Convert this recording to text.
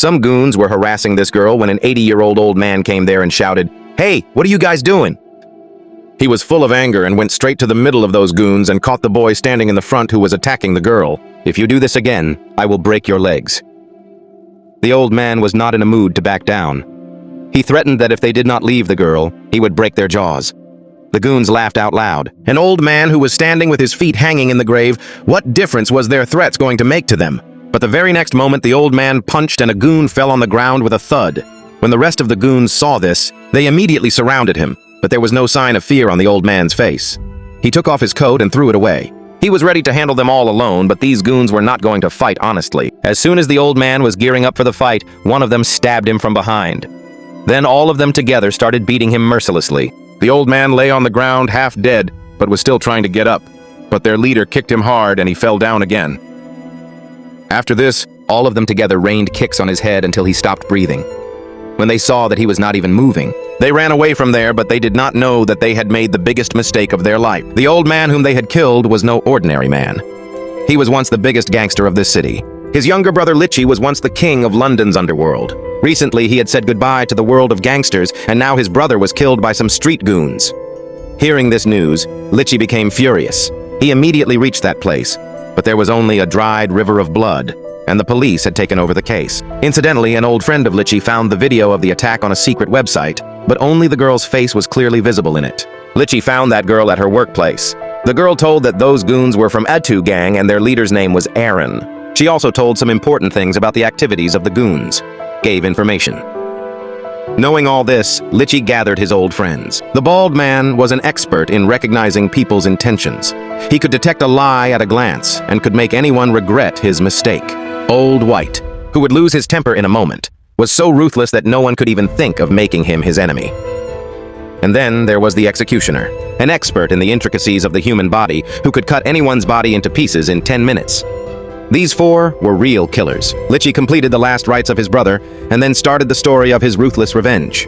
Some goons were harassing this girl when an 80-year-old old man came there and shouted, "Hey, what are you guys doing?" He was full of anger and went straight to the middle of those goons and caught the boy standing in the front who was attacking the girl. "If you do this again, I will break your legs." The old man was not in a mood to back down. He threatened that if they did not leave the girl, he would break their jaws. The goons laughed out loud. An old man who was standing with his feet hanging in the grave, what difference was their threats going to make to them? But the very next moment, the old man punched and a goon fell on the ground with a thud. When the rest of the goons saw this, they immediately surrounded him, but there was no sign of fear on the old man's face. He took off his coat and threw it away. He was ready to handle them all alone, but these goons were not going to fight honestly. As soon as the old man was gearing up for the fight, one of them stabbed him from behind. Then all of them together started beating him mercilessly. The old man lay on the ground half dead, but was still trying to get up. But their leader kicked him hard and he fell down again. After this, all of them together rained kicks on his head until he stopped breathing. When they saw that he was not even moving, they ran away from there, but they did not know that they had made the biggest mistake of their life. The old man whom they had killed was no ordinary man. He was once the biggest gangster of this city. His younger brother Litchi was once the king of London's underworld. Recently, he had said goodbye to the world of gangsters, and now his brother was killed by some street goons. Hearing this news, Litchi became furious. He immediately reached that place, but there was only a dried river of blood, and the police had taken over the case. Incidentally, an old friend of Litchi found the video of the attack on a secret website, but only the girl's face was clearly visible in it. Litchi found that girl at her workplace. The girl told that those goons were from Atu gang and their leader's name was Aaron. She also told some important things about the activities of the goons. Gave information. Knowing all this, Litchi gathered his old friends. The bald man was an expert in recognizing people's intentions. He could detect a lie at a glance and could make anyone regret his mistake. Old White, who would lose his temper in a moment, was so ruthless that no one could even think of making him his enemy. And then there was the executioner, an expert in the intricacies of the human body who could cut anyone's body into pieces in 10 minutes. These four were real killers. Litchi completed the last rites of his brother and then started the story of his ruthless revenge.